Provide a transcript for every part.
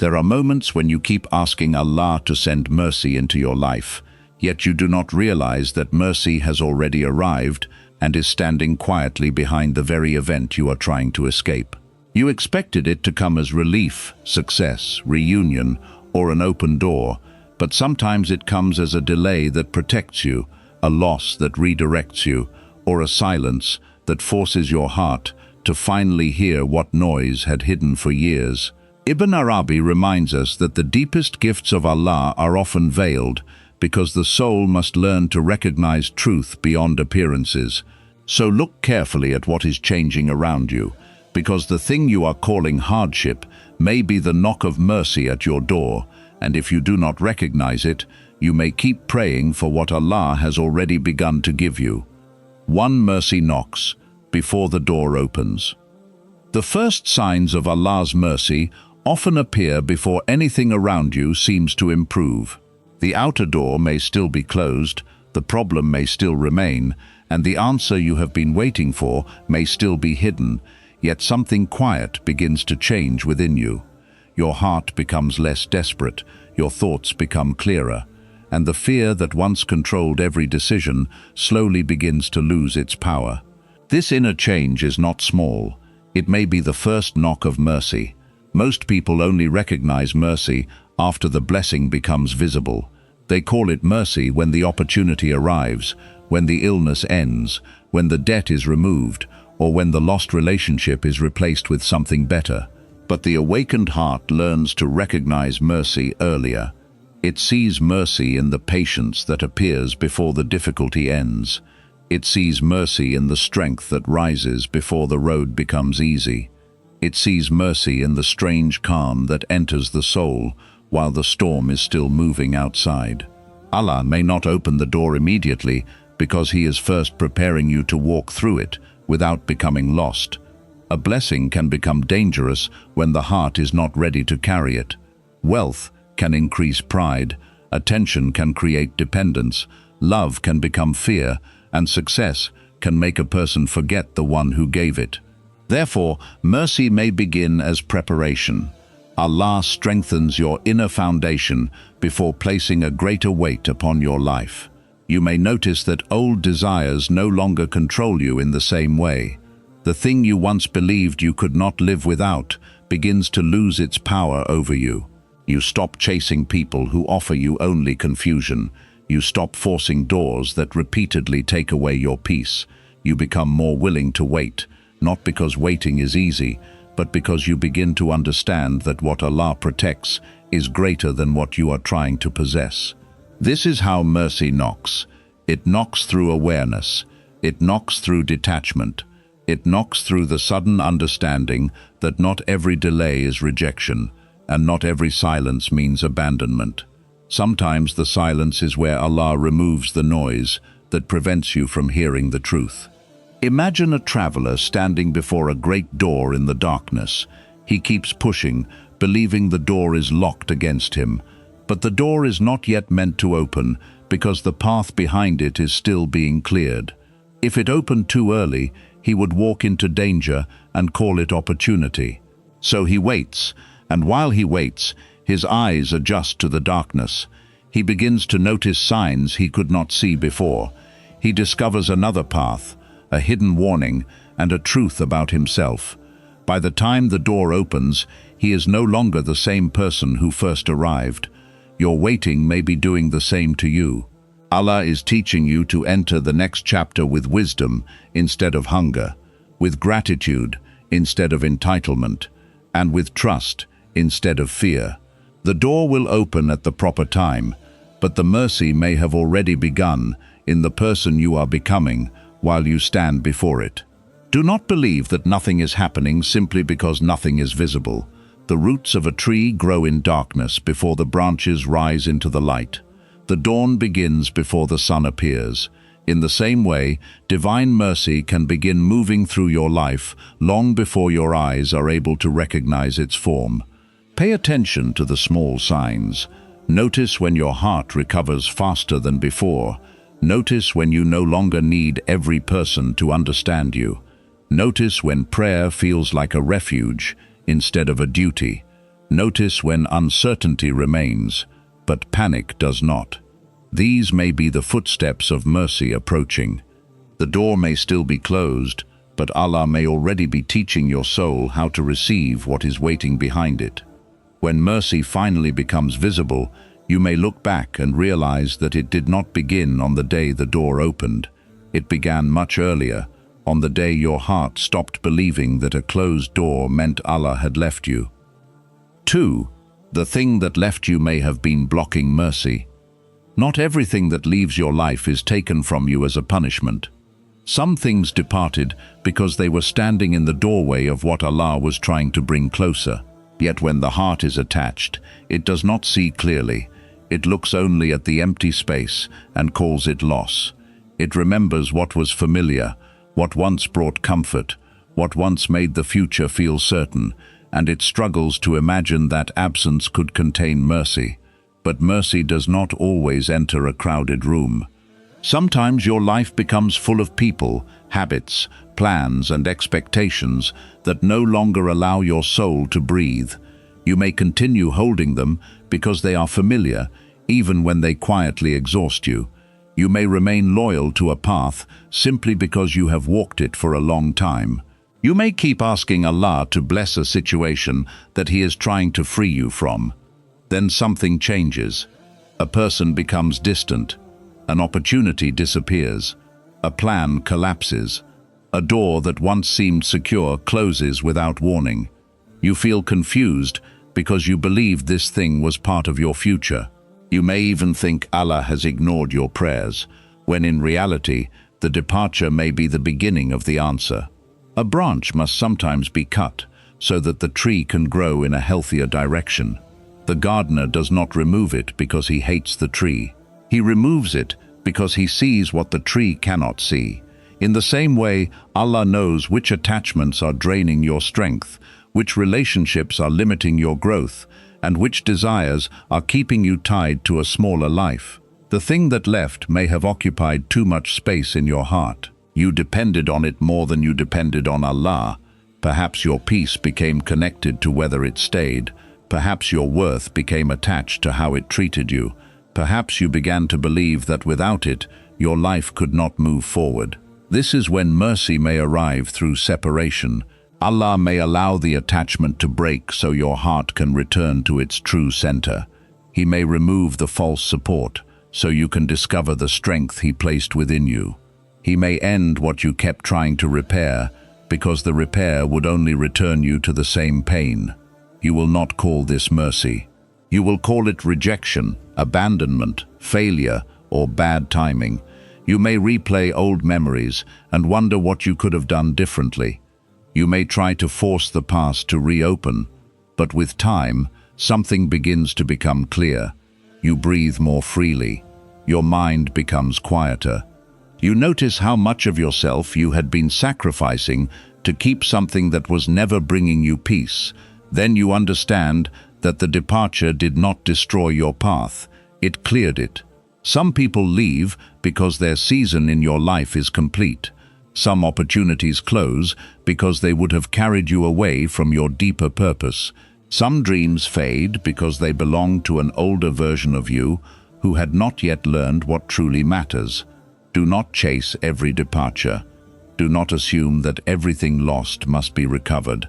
There are moments when you keep asking Allah to send mercy into your life, yet you do not realize that mercy has already arrived and is standing quietly behind the very event you are trying to escape. You expected it to come as relief, success, reunion, or an open door, but sometimes it comes as a delay that protects you, a loss that redirects you, or a silence that forces your heart to finally hear what noise had hidden for years. Ibn Arabi reminds us that the deepest gifts of Allah are often veiled because the soul must learn to recognize truth beyond appearances. So look carefully at what is changing around you, because the thing you are calling hardship may be the knock of mercy at your door, and if you do not recognize it, you may keep praying for what Allah has already begun to give you. One mercy knocks before the door opens. The first signs of Allah's mercy often appear before anything around you seems to improve. The outer door may still be closed, the problem may still remain, and the answer you have been waiting for may still be hidden, yet something quiet begins to change within you. Your heart becomes less desperate, your thoughts become clearer, and the fear that once controlled every decision slowly begins to lose its power. This inner change is not small. It may be the first knock of mercy. Most people only recognize mercy after the blessing becomes visible. They call it mercy when the opportunity arrives, when the illness ends, when the debt is removed, or when the lost relationship is replaced with something better. But the awakened heart learns to recognize mercy earlier. It sees mercy in the patience that appears before the difficulty ends. It sees mercy in the strength that rises before the road becomes easy. It sees mercy in the strange calm that enters the soul while the storm is still moving outside. Allah may not open the door immediately because He is first preparing you to walk through it without becoming lost. A blessing can become dangerous when the heart is not ready to carry it. Wealth can increase pride, attention can create dependence, love can become fear, and success can make a person forget the one who gave it. Therefore, mercy may begin as preparation. Allah strengthens your inner foundation before placing a greater weight upon your life. You may notice that old desires no longer control you in the same way. The thing you once believed you could not live without begins to lose its power over you. You stop chasing people who offer you only confusion. You stop forcing doors that repeatedly take away your peace. You become more willing to wait, not because waiting is easy, but because you begin to understand that what Allah protects is greater than what you are trying to possess. This is how mercy knocks. It knocks through awareness. It knocks through detachment. It knocks through the sudden understanding that not every delay is rejection, and not every silence means abandonment. Sometimes the silence is where Allah removes the noise that prevents you from hearing the truth. Imagine a traveler standing before a great door in the darkness. He keeps pushing, believing the door is locked against him. But the door is not yet meant to open because the path behind it is still being cleared. If it opened too early, he would walk into danger and call it opportunity. So he waits, and while he waits, his eyes adjust to the darkness. He begins to notice signs he could not see before. He discovers another path, a hidden warning, and a truth about himself. By the time the door opens, he is no longer the same person who first arrived. Your waiting may be doing the same to you. Allah is teaching you to enter the next chapter with wisdom instead of hunger, with gratitude instead of entitlement, and with trust instead of fear. The door will open at the proper time, but the mercy may have already begun in the person you are becoming while you stand before it. Do not believe that nothing is happening simply because nothing is visible. The roots of a tree grow in darkness before the branches rise into the light. The dawn begins before the sun appears. In the same way, divine mercy can begin moving through your life long before your eyes are able to recognize its form. Pay attention to the small signs. Notice when your heart recovers faster than before. Notice when you no longer need every person to understand you. Notice when prayer feels like a refuge instead of a duty. Notice when uncertainty remains, but panic does not. These may be the footsteps of mercy approaching. The door may still be closed, but Allah may already be teaching your soul how to receive what is waiting behind it. When mercy finally becomes visible, you may look back and realize that it did not begin on the day the door opened. It began much earlier, on the day your heart stopped believing that a closed door meant Allah had left you. 2. The thing that left you may have been blocking mercy. Not everything that leaves your life is taken from you as a punishment. Some things departed because they were standing in the doorway of what Allah was trying to bring closer. Yet when the heart is attached, it does not see clearly. It looks only at the empty space and calls it loss. It remembers what was familiar, what once brought comfort, what once made the future feel certain, and it struggles to imagine that absence could contain mercy. But mercy does not always enter a crowded room. Sometimes your life becomes full of people, habits, plans, and expectations that no longer allow your soul to breathe. You may continue holding them because they are familiar, even when they quietly exhaust you. You may remain loyal to a path simply because you have walked it for a long time. You may keep asking Allah to bless a situation that He is trying to free you from. Then something changes. A person becomes distant. An opportunity disappears. A plan collapses. A door that once seemed secure closes without warning. You feel confused because you believed this thing was part of your future. You may even think Allah has ignored your prayers, when in reality, the departure may be the beginning of the answer. A branch must sometimes be cut so that the tree can grow in a healthier direction. The gardener does not remove it because he hates the tree. He removes it because he sees what the tree cannot see. In the same way, Allah knows which attachments are draining your strength, which relationships are limiting your growth, and which desires are keeping you tied to a smaller life. The thing that left may have occupied too much space in your heart. You depended on it more than you depended on Allah. Perhaps your peace became connected to whether it stayed. Perhaps your worth became attached to how it treated you. Perhaps you began to believe that without it, your life could not move forward. This is when mercy may arrive through separation. Allah may allow the attachment to break so your heart can return to its true center. He may remove the false support so you can discover the strength He placed within you. He may end what you kept trying to repair because the repair would only return you to the same pain. You will not call this mercy. You will call it rejection, abandonment, failure, or bad timing. You may replay old memories and wonder what you could have done differently. You may try to force the past to reopen, but with time, something begins to become clear. You breathe more freely. Your mind becomes quieter. You notice how much of yourself you had been sacrificing to keep something that was never bringing you peace. Then you understand that the departure did not destroy your path. It cleared it. Some people leave because their season in your life is complete. Some opportunities close because they would have carried you away from your deeper purpose. Some dreams fade because they belong to an older version of you who had not yet learned what truly matters. Do not chase every departure. Do not assume that everything lost must be recovered.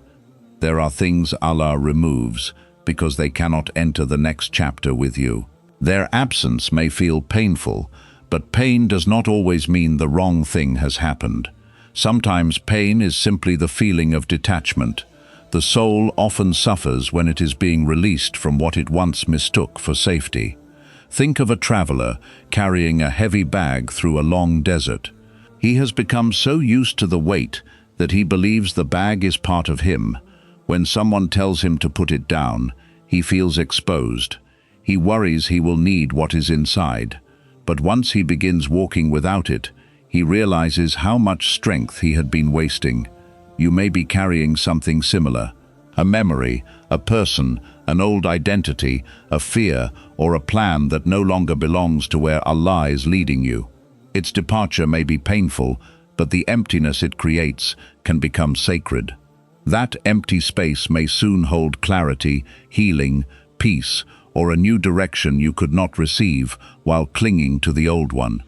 There are things Allah removes because they cannot enter the next chapter with you. Their absence may feel painful, but pain does not always mean the wrong thing has happened. Sometimes pain is simply the feeling of detachment. The soul often suffers when it is being released from what it once mistook for safety. Think of a traveler carrying a heavy bag through a long desert. He has become so used to the weight that he believes the bag is part of him. When someone tells him to put it down, he feels exposed. He worries he will need what is inside. But once he begins walking without it, he realizes how much strength he had been wasting. You may be carrying something similar. A memory, a person, an old identity, a fear, or a plan that no longer belongs to where Allah is leading you. Its departure may be painful, but the emptiness it creates can become sacred. That empty space may soon hold clarity, healing, peace, or a new direction you could not receive while clinging to the old one.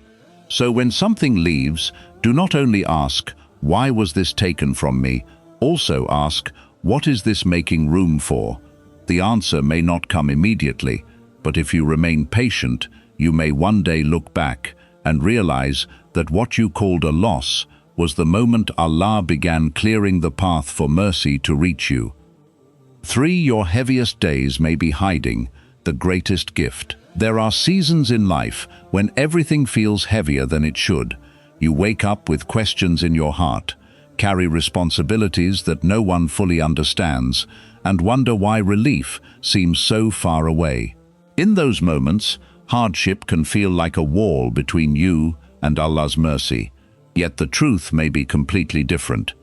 So when something leaves, do not only ask, "Why was this taken from me?" Also ask, "What is this making room for?" The answer may not come immediately, but if you remain patient, you may one day look back and realize that what you called a loss was the moment Allah began clearing the path for mercy to reach you. 3. Your heaviest days may be hiding the greatest gift. There are seasons in life when everything feels heavier than it should. You wake up with questions in your heart, carry responsibilities that no one fully understands, and wonder why relief seems so far away. In those moments, hardship can feel like a wall between you and Allah's mercy. Yet the truth may be completely different.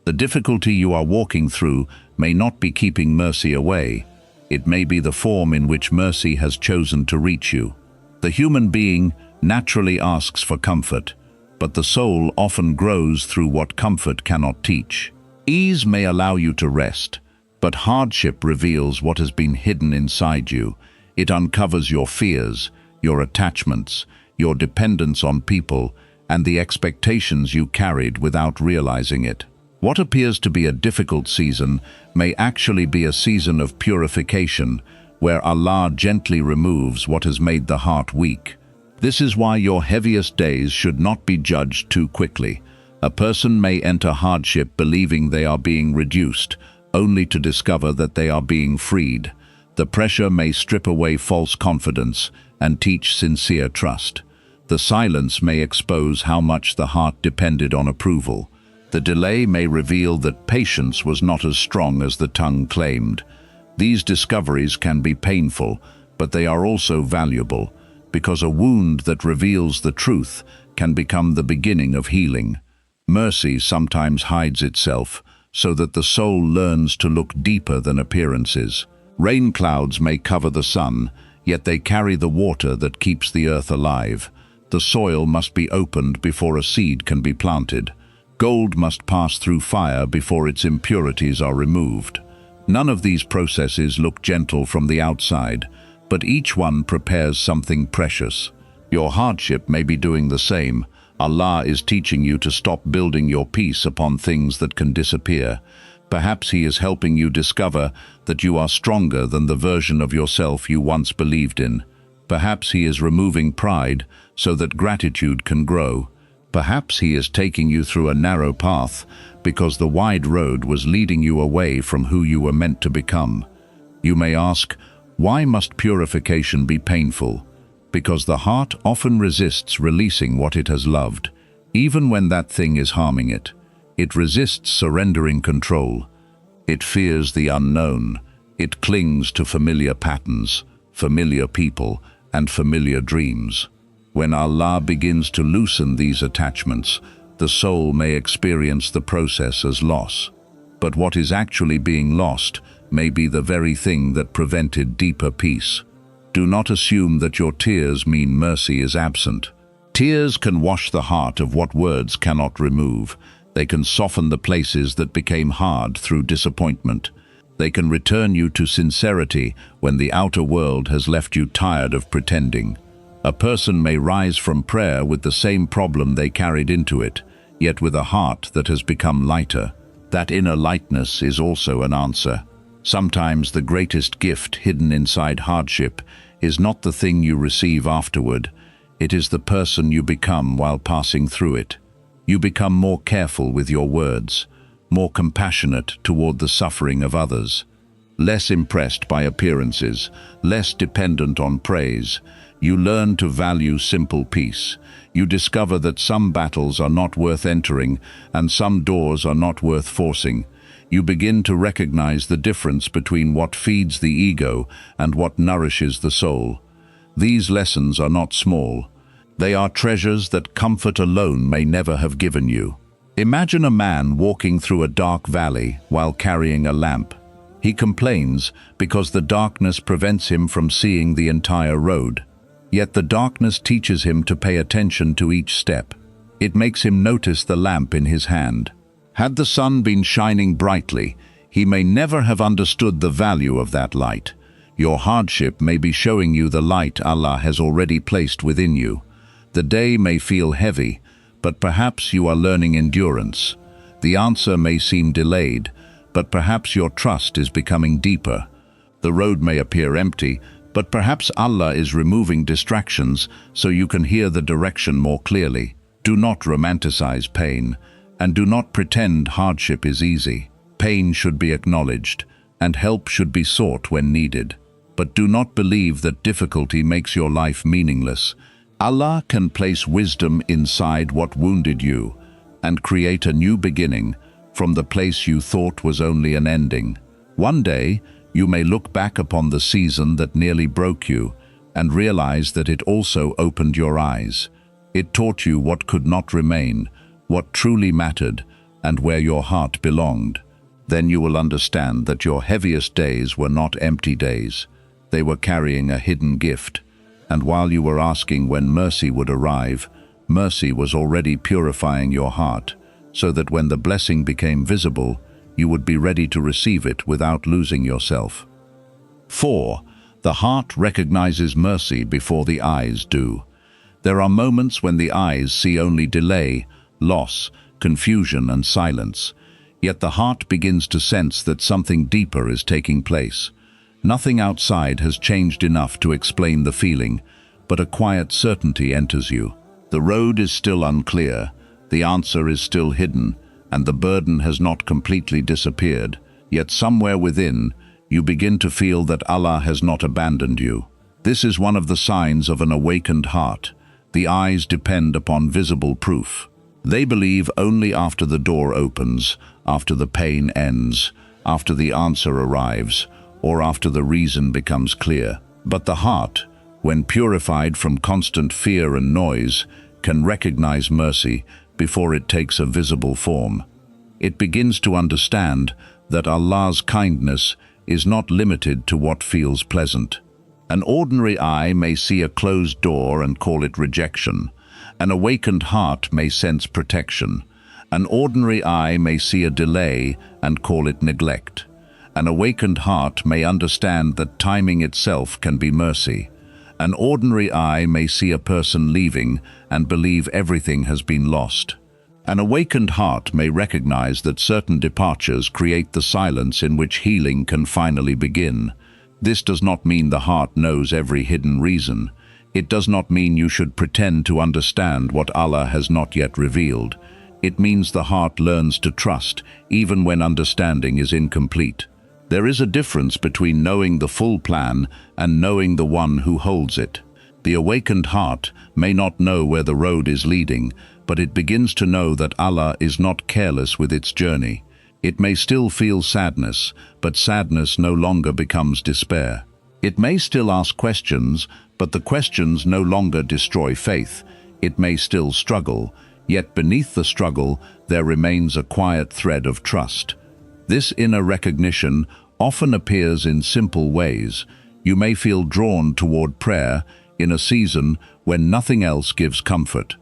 The difficulty you are walking through may not be keeping mercy away. It may be the form in which mercy has chosen to reach you. The human being naturally asks for comfort, but the soul often grows through what comfort cannot teach. Ease may allow you to rest, but hardship reveals what has been hidden inside you. It uncovers your fears, your attachments, your dependence on people, and the expectations you carried without realizing it. What appears to be a difficult season may actually be a season of purification, where Allah gently removes what has made the heart weak. This is why your heaviest days should not be judged too quickly. A person may enter hardship believing they are being reduced, only to discover that they are being freed. The pressure may strip away false confidence and teach sincere trust. The silence may expose how much the heart depended on approval. The delay may reveal that patience was not as strong as the tongue claimed. These discoveries can be painful, but they are also valuable, because a wound that reveals the truth can become the beginning of healing. Mercy sometimes hides itself, so that the soul learns to look deeper than appearances. Rain clouds may cover the sun, yet they carry the water that keeps the earth alive. The soil must be opened before a seed can be planted. Gold must pass through fire before its impurities are removed. None of these processes look gentle from the outside, but each one prepares something precious. Your hardship may be doing the same. Allah is teaching you to stop building your peace upon things that can disappear. Perhaps He is helping you discover that you are stronger than the version of yourself you once believed in. Perhaps He is removing pride so that gratitude can grow. Perhaps He is taking you through a narrow path because the wide road was leading you away from who you were meant to become. You may ask, why must purification be painful? Because the heart often resists releasing what it has loved, even when that thing is harming it. It resists surrendering control. It fears the unknown. It clings to familiar patterns, familiar people, and familiar dreams. When Allah begins to loosen these attachments, the soul may experience the process as loss. But what is actually being lost may be the very thing that prevented deeper peace. Do not assume that your tears mean mercy is absent. Tears can wash the heart of what words cannot remove. They can soften the places that became hard through disappointment. They can return you to sincerity when the outer world has left you tired of pretending. A person may rise from prayer with the same problem they carried into it, yet with a heart that has become lighter. That inner lightness is also an answer. Sometimes the greatest gift hidden inside hardship is not the thing you receive afterward. It is the person you become while passing through it. You become more careful with your words, more compassionate toward the suffering of others, less impressed by appearances, less dependent on praise. You learn to value simple peace. You discover that some battles are not worth entering and some doors are not worth forcing. You begin to recognize the difference between what feeds the ego and what nourishes the soul. These lessons are not small. They are treasures that comfort alone may never have given you. Imagine a man walking through a dark valley while carrying a lamp. He complains because the darkness prevents him from seeing the entire road. Yet the darkness teaches him to pay attention to each step. It makes him notice the lamp in his hand. Had the sun been shining brightly, he may never have understood the value of that light. Your hardship may be showing you the light Allah has already placed within you. The day may feel heavy, but perhaps you are learning endurance. The answer may seem delayed, but perhaps your trust is becoming deeper. The road may appear empty, but perhaps Allah is removing distractions so you can hear the direction more clearly. Do not romanticize pain, and do not pretend hardship is easy. Pain should be acknowledged, and help should be sought when needed. But do not believe that difficulty makes your life meaningless. Allah can place wisdom inside what wounded you, and create a new beginning from the place you thought was only an ending. One day, you may look back upon the season that nearly broke you and realize that it also opened your eyes. It taught you what could not remain, what truly mattered, and where your heart belonged. Then you will understand that your heaviest days were not empty days. They were carrying a hidden gift. And while you were asking when mercy would arrive, mercy was already purifying your heart, so that when the blessing became visible, you would be ready to receive it without losing yourself. 4. The heart recognizes mercy before the eyes do. There are moments when the eyes see only delay, loss, confusion, and silence. Yet the heart begins to sense that something deeper is taking place. Nothing outside has changed enough to explain the feeling, but a quiet certainty enters you. The road is still unclear, the answer is still hidden, and the burden has not completely disappeared. Yet somewhere within, you begin to feel that Allah has not abandoned you. This is one of the signs of an awakened heart. The eyes depend upon visible proof. They believe only after the door opens, after the pain ends, after the answer arrives, or after the reason becomes clear. But the heart, when purified from constant fear and noise, can recognize mercy before it takes a visible form. It begins to understand that Allah's kindness is not limited to what feels pleasant. An ordinary eye may see a closed door and call it rejection. An awakened heart may sense protection. An ordinary eye may see a delay and call it neglect. An awakened heart may understand that timing itself can be mercy. An ordinary eye may see a person leaving and believe everything has been lost. An awakened heart may recognize that certain departures create the silence in which healing can finally begin. This does not mean the heart knows every hidden reason. It does not mean you should pretend to understand what Allah has not yet revealed. It means the heart learns to trust, even when understanding is incomplete. There is a difference between knowing the full plan and knowing the one who holds it. The awakened heart may not know where the road is leading, but it begins to know that Allah is not careless with its journey. It may still feel sadness, but sadness no longer becomes despair. It may still ask questions, but the questions no longer destroy faith. It may still struggle, yet beneath the struggle there remains a quiet thread of trust. This inner recognition often appears in simple ways. You may feel drawn toward prayer in a season when nothing else gives comfort.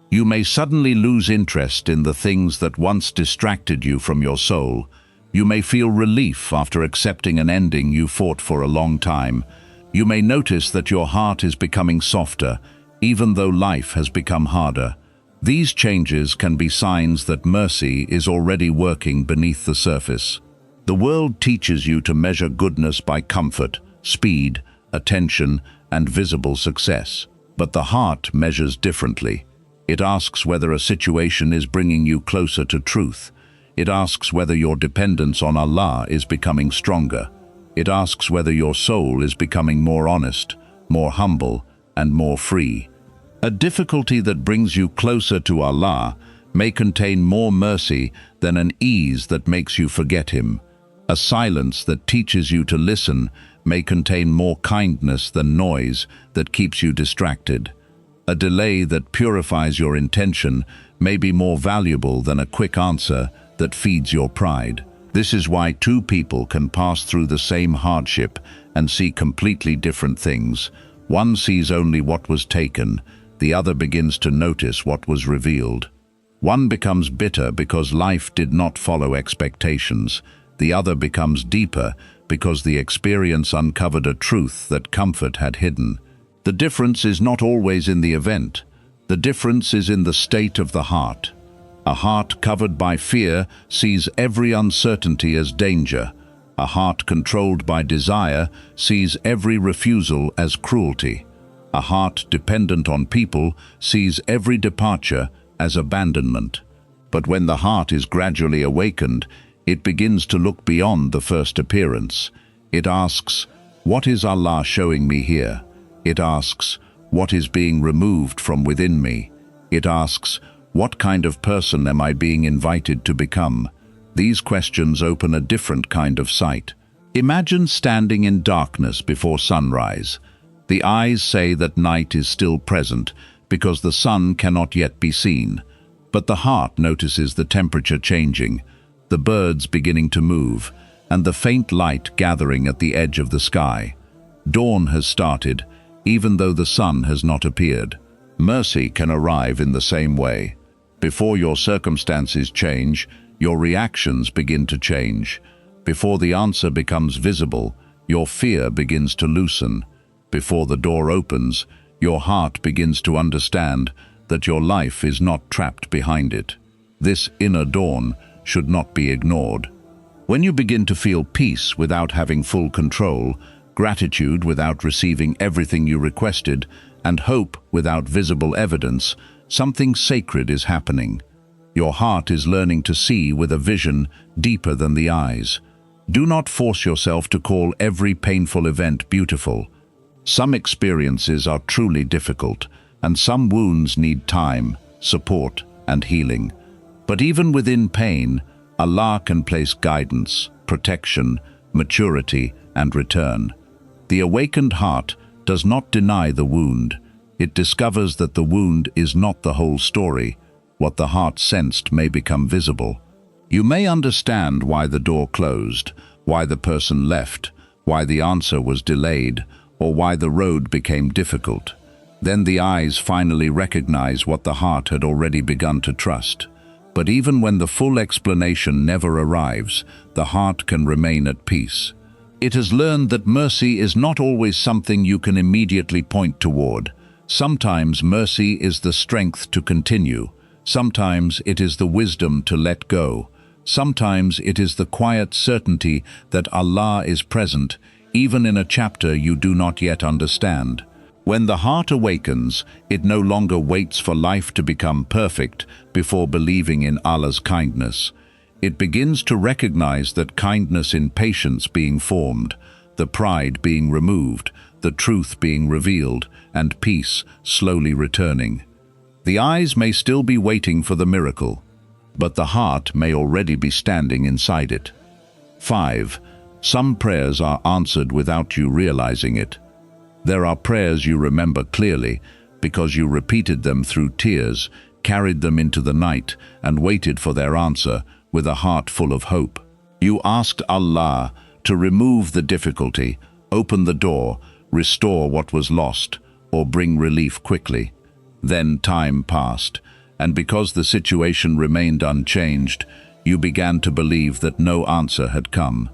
You may suddenly lose interest in the things that once distracted you from your soul. You may feel relief after accepting an ending you fought for a long time. You may notice that your heart is becoming softer, even though life has become harder. These changes can be signs that mercy is already working beneath the surface. The world teaches you to measure goodness by comfort, speed, attention, and visible success. But the heart measures differently. It asks whether a situation is bringing you closer to truth. It asks whether your dependence on Allah is becoming stronger. It asks whether your soul is becoming more honest, more humble, and more free. A difficulty that brings you closer to Allah may contain more mercy than an ease that makes you forget Him. A silence that teaches you to listen may contain more kindness than noise that keeps you distracted. A delay that purifies your intention may be more valuable than a quick answer that feeds your pride. This is why two people can pass through the same hardship and see completely different things. One sees only what was taken, the other begins to notice what was revealed. One becomes bitter because life did not follow expectations. The other becomes deeper because the experience uncovered a truth that comfort had hidden. The difference is not always in the event. The difference is in the state of the heart. A heart covered by fear sees every uncertainty as danger. A heart controlled by desire sees every refusal as cruelty. A heart dependent on people sees every departure as abandonment. But when the heart is gradually awakened, it begins to look beyond the first appearance. It asks, "What is Allah showing me here?" It asks, "What is being removed from within me?" It asks, "What kind of person am I being invited to become?" These questions open a different kind of sight. Imagine standing in darkness before sunrise. The eyes say that night is still present because the sun cannot yet be seen. But the heart notices the temperature changing, the birds beginning to move, and the faint light gathering at the edge of the sky. Dawn has started, even though the sun has not appeared. Mercy can arrive in the same way. Before your circumstances change, your reactions begin to change. Before the answer becomes visible, your fear begins to loosen. Before the door opens, your heart begins to understand that your life is not trapped behind it. This inner dawn should not be ignored. When you begin to feel peace without having full control, gratitude without receiving everything you requested, and hope without visible evidence, something sacred is happening. Your heart is learning to see with a vision deeper than the eyes. Do not force yourself to call every painful event beautiful. Some experiences are truly difficult, and some wounds need time, support, and healing. But even within pain, Allah can place guidance, protection, maturity, and return. The awakened heart does not deny the wound. It discovers that the wound is not the whole story. What the heart sensed may become visible. You may understand why the door closed, why the person left, why the answer was delayed, or why the road became difficult. Then the eyes finally recognize what the heart had already begun to trust. But even when the full explanation never arrives, the heart can remain at peace. It has learned that mercy is not always something you can immediately point toward. Sometimes mercy is the strength to continue. Sometimes it is the wisdom to let go. Sometimes it is the quiet certainty that Allah is present, even in a chapter you do not yet understand. When the heart awakens, it no longer waits for life to become perfect before believing in Allah's kindness. It begins to recognize that kindness in patience being formed, the pride being removed, the truth being revealed, and peace slowly returning. The eyes may still be waiting for the miracle, but the heart may already be standing inside it. 5. Some prayers are answered without you realizing it. There are prayers you remember clearly because you repeated them through tears, carried them into the night, and waited for their answer with a heart full of hope. You asked Allah to remove the difficulty, open the door, restore what was lost, or bring relief quickly. Then time passed, and because the situation remained unchanged, you began to believe that no answer had come.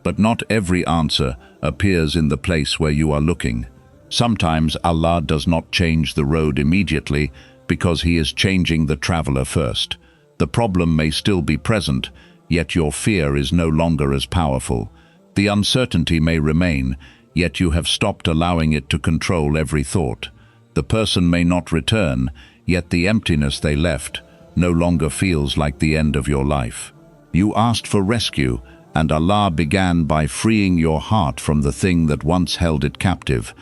But not every answer appears in the place where you are looking. Sometimes Allah does not change the road immediately because He is changing the traveler first. The problem may still be present, yet your fear is no longer as powerful. The uncertainty may remain, yet you have stopped allowing it to control every thought. The person may not return, yet the emptiness they left no longer feels like the end of your life. You asked for rescue, and Allah began by freeing your heart from the thing that once held it captive.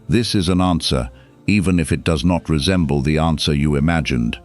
This is an answer, even if it does not resemble the answer you imagined.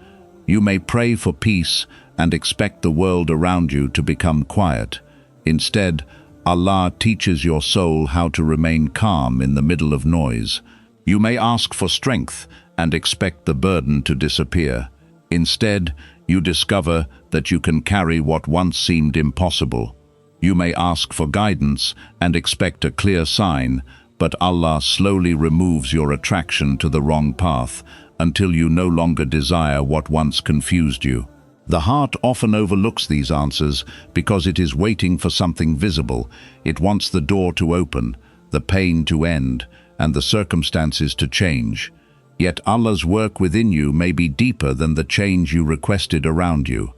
You may pray for peace and expect the world around you to become quiet. Instead, Allah teaches your soul how to remain calm in the middle of noise. You may ask for strength and expect the burden to disappear. Instead, you discover that you can carry what once seemed impossible. You may ask for guidance and expect a clear sign, but Allah slowly removes your attraction to the wrong path until you no longer desire what once confused you. The heart often overlooks these answers because it is waiting for something visible. It wants the door to open, the pain to end, and the circumstances to change. Yet Allah's work within you may be deeper than the change you requested around you.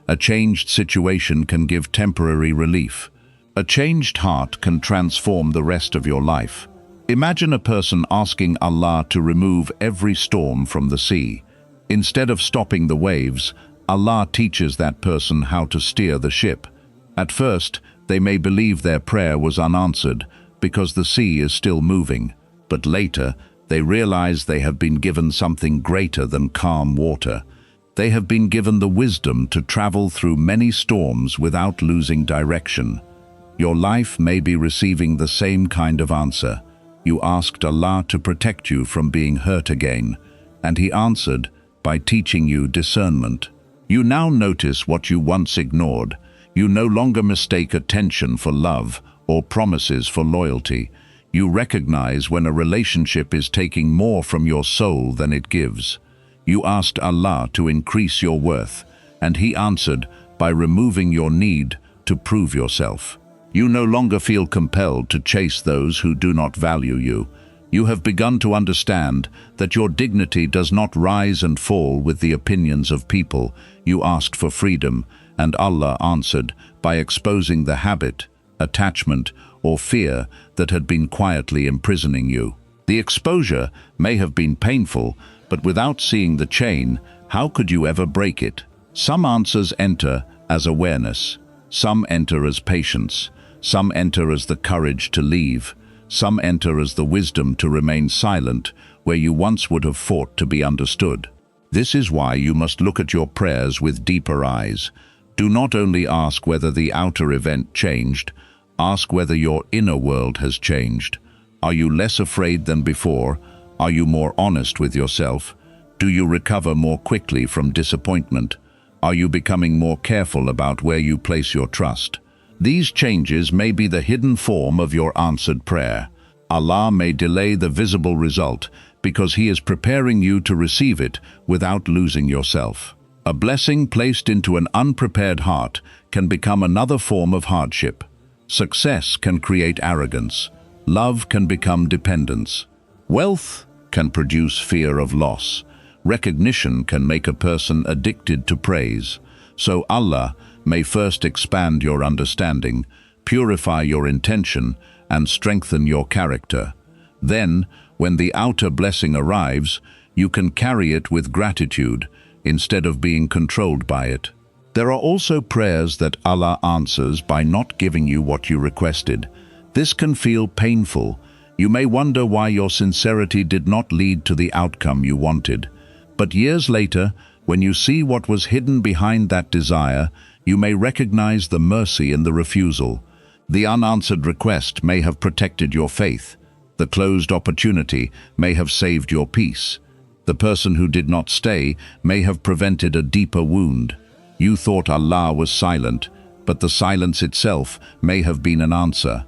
A changed situation can give temporary relief. A changed heart can transform the rest of your life. Imagine a person asking Allah to remove every storm from the sea. Instead of stopping the waves, Allah teaches that person how to steer the ship. At first, they may believe their prayer was unanswered because the sea is still moving, but later, they realize they have been given something greater than calm water. They have been given the wisdom to travel through many storms without losing direction. Your life may be receiving the same kind of answer. You asked Allah to protect you from being hurt again, and He answered by teaching you discernment. You now notice what you once ignored. You no longer mistake attention for love or promises for loyalty. You recognize when a relationship is taking more from your soul than it gives. You asked Allah to increase your worth, and He answered by removing your need to prove yourself. You no longer feel compelled to chase those who do not value you. You have begun to understand that your dignity does not rise and fall with the opinions of people. You asked for freedom, and Allah answered by exposing the habit, attachment, or fear that had been quietly imprisoning you. The exposure may have been painful, but without seeing the chain, how could you ever break it? Some answers enter as awareness. Some enter as patience. Some enter as the courage to leave. Some enter as the wisdom to remain silent where you once would have fought to be understood. This is why you must look at your prayers with deeper eyes. Do not only ask whether the outer event changed, ask whether your inner world has changed. Are you less afraid than before? Are you more honest with yourself? Do you recover more quickly from disappointment? Are you becoming more careful about where you place your trust? These changes may be the hidden form of your answered prayer. Allah may delay the visible result because He is preparing you to receive it without losing yourself. A blessing placed into an unprepared heart can become another form of hardship. Success can create arrogance. Love can become dependence. Wealth can produce fear of loss. Recognition can make a person addicted to praise. So Allah may first expand your understanding, purify your intention, and strengthen your character. Then, when the outer blessing arrives, you can carry it with gratitude instead of being controlled by it. There are also prayers that Allah answers by not giving you what you requested. This can feel painful. You may wonder why your sincerity did not lead to the outcome you wanted. But years later, when you see what was hidden behind that desire, you may recognize the mercy in the refusal. The unanswered request may have protected your faith. The closed opportunity may have saved your peace. The person who did not stay may have prevented a deeper wound. You thought Allah was silent, but the silence itself may have been an answer.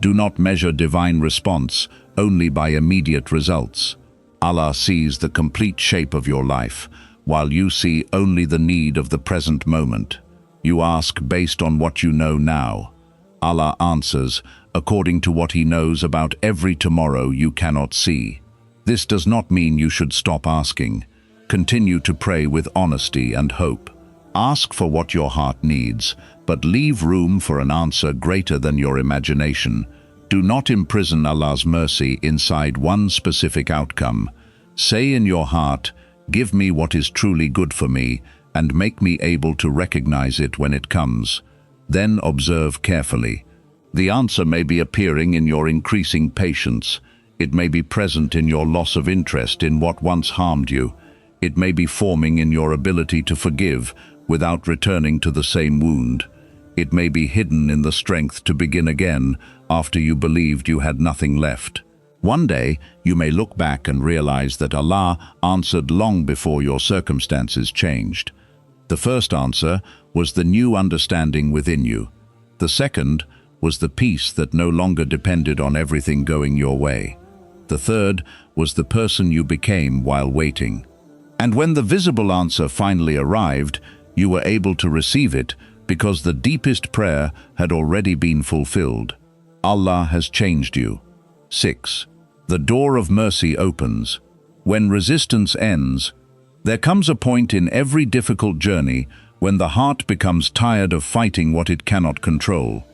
Do not measure divine response only by immediate results. Allah sees the complete shape of your life, while you see only the need of the present moment. You ask based on what you know now. Allah answers according to what He knows about every tomorrow you cannot see. This does not mean you should stop asking. Continue to pray with honesty and hope. Ask for what your heart needs, but leave room for an answer greater than your imagination. Do not imprison Allah's mercy inside one specific outcome. Say in your heart, "Give me what is truly good for me, and make me able to recognize it when it comes." Then observe carefully. The answer may be appearing in your increasing patience. It may be present in your loss of interest in what once harmed you. It may be forming in your ability to forgive without returning to the same wound. It may be hidden in the strength to begin again after you believed you had nothing left. One day, you may look back and realize that Allah answered long before your circumstances changed. The first answer was the new understanding within you. The second was the peace that no longer depended on everything going your way. The third was the person you became while waiting. And when the visible answer finally arrived, You were able to receive it because the deepest prayer had already been fulfilled. Allah has changed you. 6. The door of mercy opens. When resistance ends, there comes a point in every difficult journey when the heart becomes tired of fighting what it cannot control.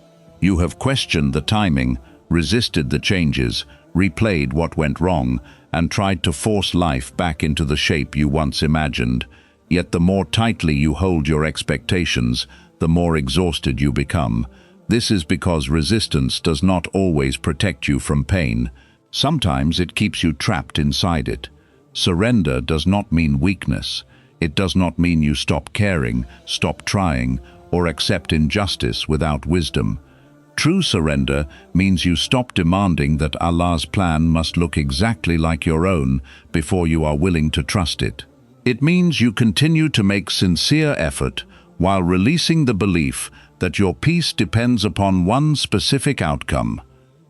You have questioned the timing, resisted the changes, replayed what went wrong, and tried to force life back into the shape you once imagined. Yet the more tightly you hold your expectations, the more exhausted you become. This is because resistance does not always protect you from pain. Sometimes it keeps you trapped inside it. Surrender does not mean weakness. It does not mean you stop caring, stop trying, or accept injustice without wisdom. True surrender means you stop demanding that Allah's plan must look exactly like your own before you are willing to trust it. It means you continue to make sincere effort while releasing the belief that your peace depends upon one specific outcome.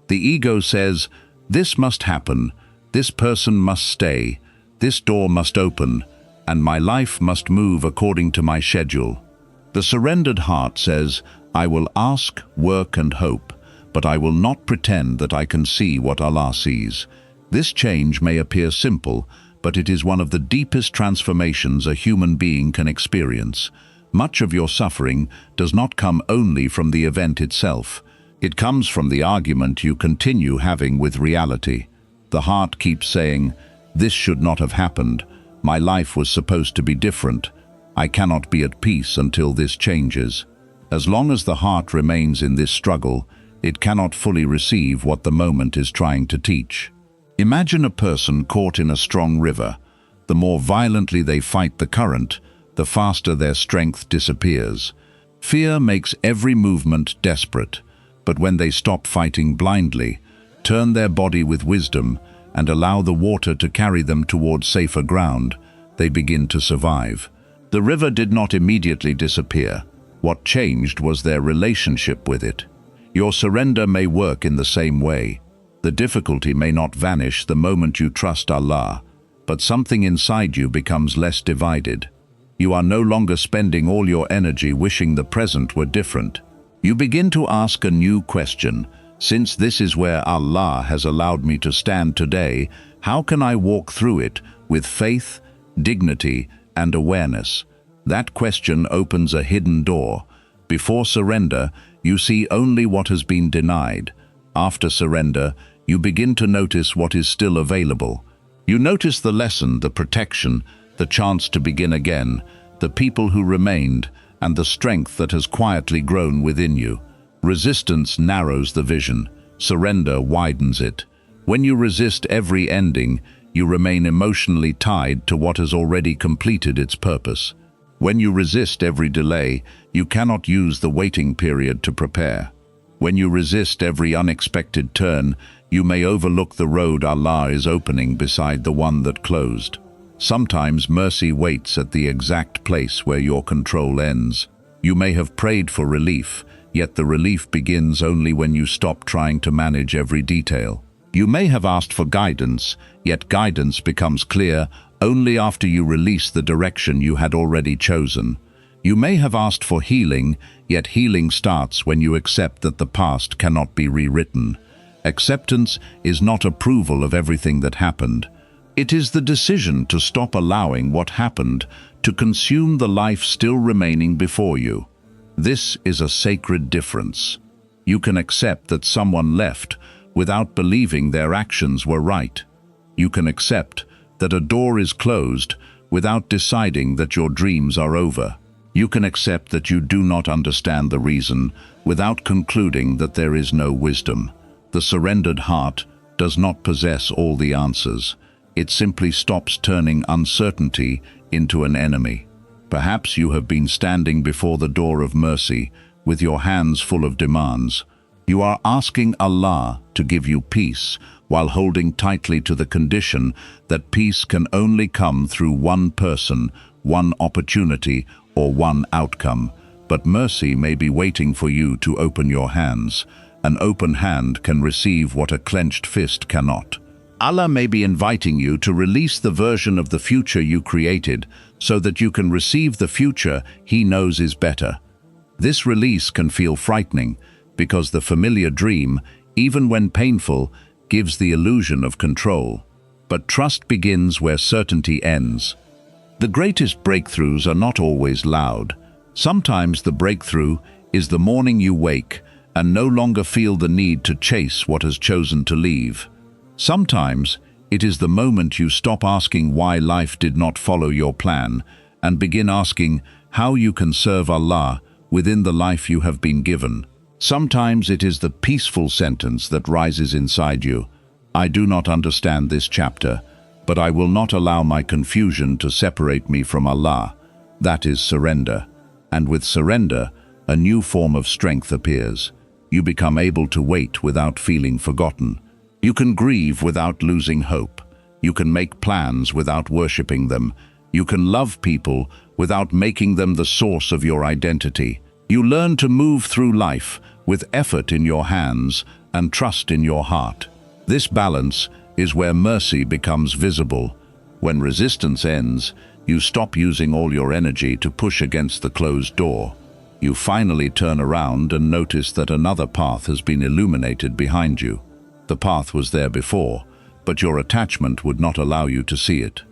The ego says, "This must happen, this person must stay, this door must open, and my life must move according to my schedule." The surrendered heart says, "I will ask, work and hope, but I will not pretend that I can see what Allah sees." This change may appear simple, but it is one of the deepest transformations a human being can experience. Much of your suffering does not come only from the event itself. It comes from the argument you continue having with reality. The heart keeps saying, "This should not have happened. My life was supposed to be different. I cannot be at peace until this changes." As long as the heart remains in this struggle, it cannot fully receive what the moment is trying to teach. Imagine a person caught in a strong river. The more violently they fight the current, the faster their strength disappears. Fear makes every movement desperate, but when they stop fighting blindly, turn their body with wisdom, and allow the water to carry them towards safer ground, they begin to survive. The river did not immediately disappear. What changed was their relationship with it. Your surrender may work in the same way. The difficulty may not vanish the moment you trust Allah, but something inside you becomes less divided. You are no longer spending all your energy wishing the present were different. You begin to ask a new question. Since this is where Allah has allowed me to stand today, how can I walk through it with faith, dignity, and awareness? That question opens a hidden door. Before surrender, you see only what has been denied. After surrender, you begin to notice what is still available. You notice the lesson, the protection, the chance to begin again, the people who remained, and the strength that has quietly grown within you. Resistance narrows the vision. Surrender widens it. When you resist every ending, you remain emotionally tied to what has already completed its purpose. When you resist every delay, you cannot use the waiting period to prepare. When you resist every unexpected turn, you may overlook the road Allah is opening beside the one that closed. Sometimes mercy waits at the exact place where your control ends. You may have prayed for relief, yet the relief begins only when you stop trying to manage every detail. You may have asked for guidance, yet guidance becomes clear only after you release the direction you had already chosen. You may have asked for healing, yet healing starts when you accept that the past cannot be rewritten. Acceptance is not approval of everything that happened. It is the decision to stop allowing what happened to consume the life still remaining before you. This is a sacred difference. You can accept that someone left without believing their actions were right. You can accept that a door is closed without deciding that your dreams are over. You can accept that you do not understand the reason without concluding that there is no wisdom. The surrendered heart does not possess all the answers. It simply stops turning uncertainty into an enemy. Perhaps you have been standing before the door of mercy with your hands full of demands. You are asking Allah to give you peace while holding tightly to the condition that peace can only come through one person, one opportunity, or one outcome. But mercy may be waiting for you to open your hands. An open hand can receive what a clenched fist cannot. Allah may be inviting you to release the version of the future you created so that you can receive the future He knows is better. This release can feel frightening because the familiar dream, even when painful, gives the illusion of control. But trust begins where certainty ends. The greatest breakthroughs are not always loud. Sometimes the breakthrough is the morning you wake and no longer feel the need to chase what has chosen to leave. Sometimes it is the moment you stop asking why life did not follow your plan and begin asking how you can serve Allah within the life you have been given. Sometimes it is the peaceful sentence that rises inside you. I do not understand this chapter, but I will not allow my confusion to separate me from Allah. That is surrender. And with surrender, a new form of strength appears. You become able to wait without feeling forgotten. You can grieve without losing hope. You can make plans without worshipping them. You can love people without making them the source of your identity. You learn to move through life with effort in your hands and trust in your heart. This balance is where mercy becomes visible. When resistance ends, you stop using all your energy to push against the closed door. You finally turn around and notice that another path has been illuminated behind you. The path was there before, but your attachment would not allow you to see it.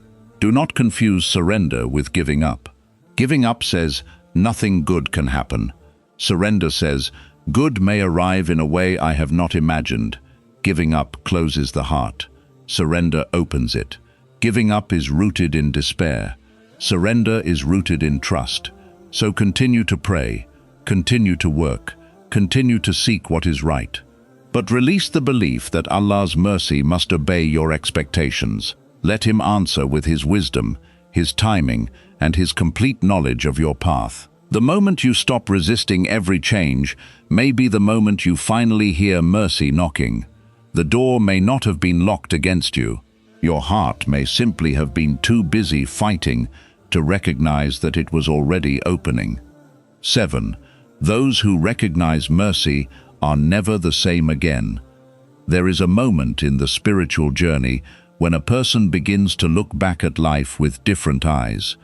Do not confuse surrender with giving up. Giving up says, nothing good can happen. Surrender says, good may arrive in a way I have not imagined. Giving up closes the heart. Surrender opens it. Giving up is rooted in despair. Surrender is rooted in trust. So continue to pray, continue to work, continue to seek what is right. But release the belief that Allah's mercy must obey your expectations. Let Him answer with His wisdom, His timing, and His complete knowledge of your path. The moment you stop resisting every change may be the moment you finally hear mercy knocking. The door may not have been locked against you. Your heart may simply have been too busy fighting to recognize that it was already opening. 7. Those who recognize mercy are never the same again. There is a moment in the spiritual journey when a person begins to look back at life with different eyes.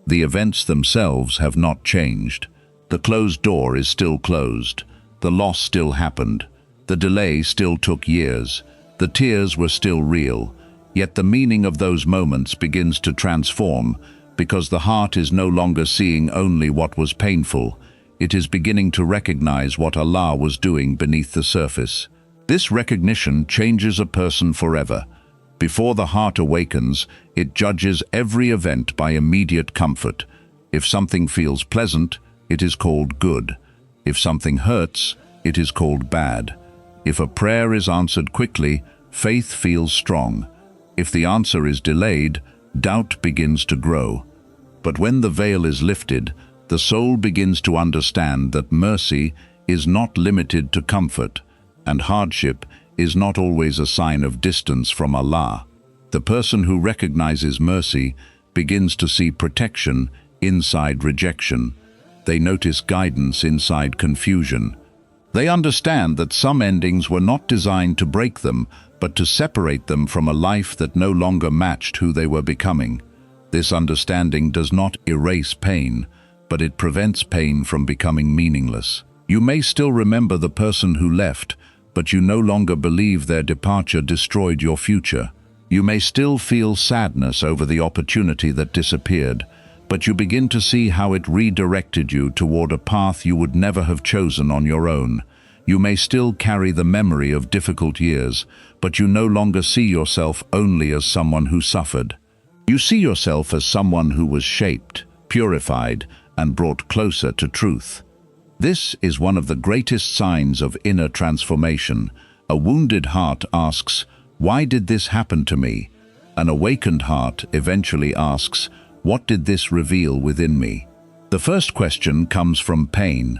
The events themselves have not changed. The closed door is still closed. The loss still happened. The delay still took years. The tears were still real. Yet the meaning of those moments begins to transform because the heart is no longer seeing only what was painful. It is beginning to recognize what Allah was doing beneath the surface. This recognition changes a person forever. Before the heart awakens, it judges every event by immediate comfort. If something feels pleasant, it is called good. If something hurts, it is called bad. If a prayer is answered quickly, faith feels strong. If the answer is delayed, doubt begins to grow. But when the veil is lifted, the soul begins to understand that mercy is not limited to comfort, and hardship is not always a sign of distance from Allah. The person who recognizes mercy begins to see protection inside rejection. They notice guidance inside confusion. They understand that some endings were not designed to break them, but to separate them from a life that no longer matched who they were becoming. This understanding does not erase pain, but it prevents pain from becoming meaningless. You may still remember the person who left, but you no longer believe their departure destroyed your future. You may still feel sadness over the opportunity that disappeared, but you begin to see how it redirected you toward a path you would never have chosen on your own. You may still carry the memory of difficult years, but you no longer see yourself only as someone who suffered. You see yourself as someone who was shaped, purified, and brought closer to truth. This is one of the greatest signs of inner transformation. A wounded heart asks, "Why did this happen to me?" An awakened heart eventually asks, "What did this reveal within me?" The first question comes from pain.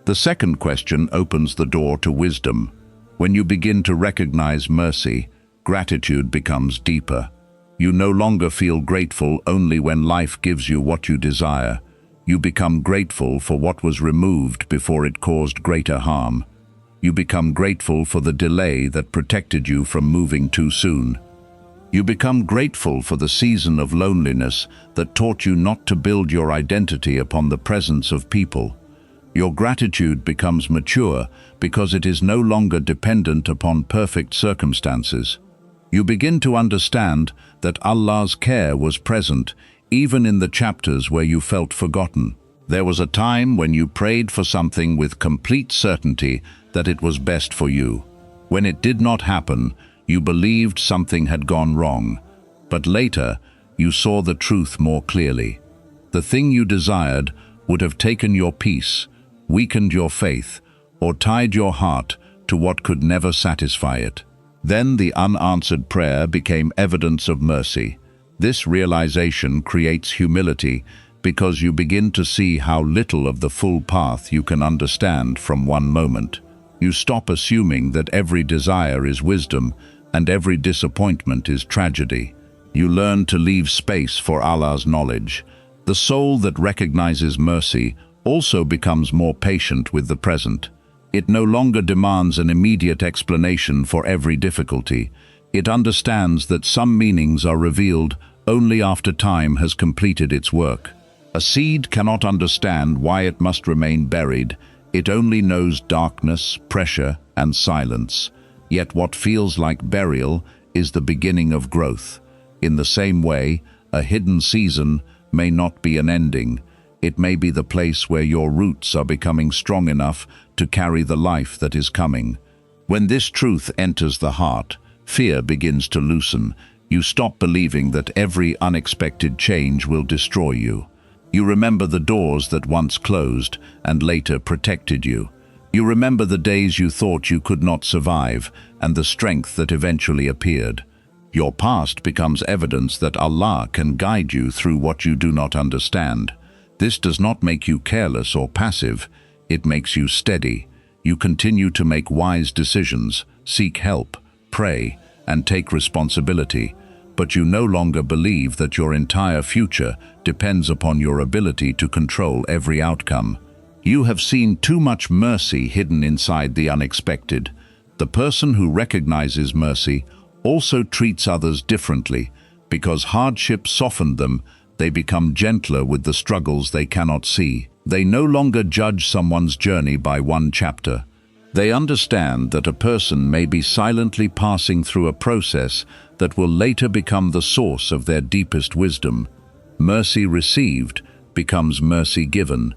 The second question opens the door to wisdom. When you begin to recognize mercy, gratitude becomes deeper. You no longer feel grateful only when life gives you what you desire. You become grateful for what was removed before it caused greater harm. You become grateful for the delay that protected you from moving too soon. You become grateful for the season of loneliness that taught you not to build your identity upon the presence of people. Your gratitude becomes mature because it is no longer dependent upon perfect circumstances. You begin to understand that Allah's care was present even in the chapters where you felt forgotten. There was a time when you prayed for something with complete certainty that it was best for you. When it did not happen, you believed something had gone wrong, but later you saw the truth more clearly. The thing you desired would have taken your peace, weakened your faith, or tied your heart to what could never satisfy it. Then the unanswered prayer became evidence of mercy. This realization creates humility because you begin to see how little of the full path you can understand from one moment. You stop assuming that every desire is wisdom and every disappointment is tragedy. You learn to leave space for Allah's knowledge. The soul that recognizes mercy also becomes more patient with the present. It no longer demands an immediate explanation for every difficulty. It understands that some meanings are revealed only after time has completed its work. A seed cannot understand why it must remain buried. It only knows darkness, pressure, and silence. Yet what feels like burial is the beginning of growth. In the same way, a hidden season may not be an ending. It may be the place where your roots are becoming strong enough to carry the life that is coming. When this truth enters the heart, fear begins to loosen. You stop believing that every unexpected change will destroy you. You remember the doors that once closed and later protected you. You remember the days you thought you could not survive and the strength that eventually appeared. Your past becomes evidence that Allah can guide you through what you do not understand. This does not make you careless or passive. It makes you steady. You continue to make wise decisions, seek help, pray, and take responsibility. But you no longer believe that your entire future depends upon your ability to control every outcome. You have seen too much mercy hidden inside the unexpected. The person who recognizes mercy also treats others differently. Because hardship softened them, they become gentler with the struggles they cannot see. They no longer judge someone's journey by one chapter. They understand that a person may be silently passing through a process that will later become the source of their deepest wisdom. Mercy received becomes mercy given.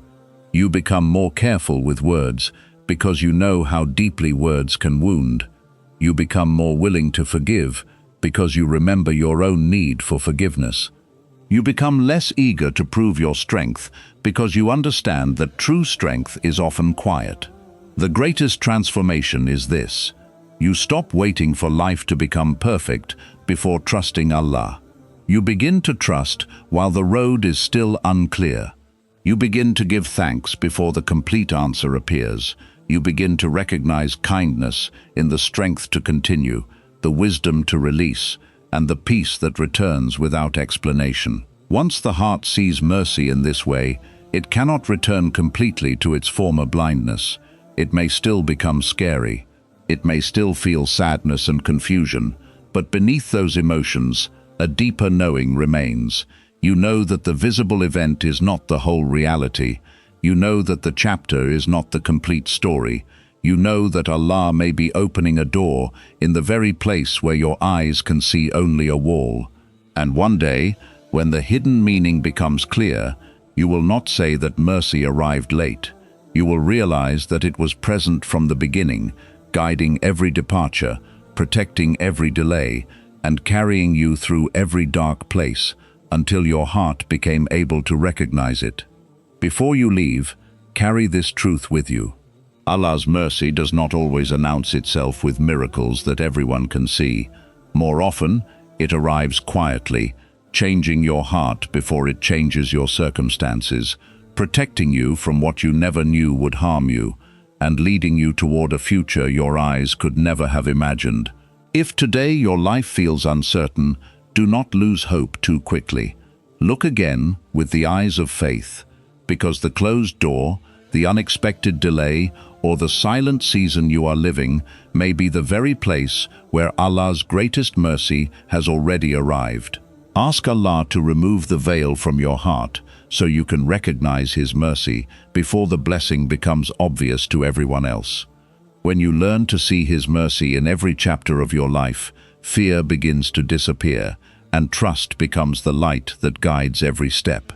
You become more careful with words because you know how deeply words can wound. You become more willing to forgive because you remember your own need for forgiveness. You become less eager to prove your strength because you understand that true strength is often quiet. The greatest transformation is this: you stop waiting for life to become perfect before trusting Allah. You begin to trust while the road is still unclear. You begin to give thanks before the complete answer appears. You begin to recognize kindness in the strength to continue, the wisdom to release, and the peace that returns without explanation. Once the heart sees mercy in this way, it cannot return completely to its former blindness. It may still become scary. It may still feel sadness and confusion, but beneath those emotions, a deeper knowing remains. You know that the visible event is not the whole reality. You know that the chapter is not the complete story. You know that Allah may be opening a door in the very place where your eyes can see only a wall. And one day, when the hidden meaning becomes clear, you will not say that mercy arrived late. You will realize that it was present from the beginning, guiding every departure, protecting every delay, and carrying you through every dark place until your heart became able to recognize it. Before you leave, carry this truth with you. Allah's mercy does not always announce itself with miracles that everyone can see. More often, it arrives quietly, changing your heart before it changes your circumstances, protecting you from what you never knew would harm you, and leading you toward a future your eyes could never have imagined. If today your life feels uncertain, do not lose hope too quickly. Look again with the eyes of faith, because the closed door, the unexpected delay, or the silent season you are living may be the very place where Allah's greatest mercy has already arrived. Ask Allah to remove the veil from your heart so you can recognize His mercy before the blessing becomes obvious to everyone else. When you learn to see His mercy in every chapter of your life, fear begins to disappear and trust becomes the light that guides every step.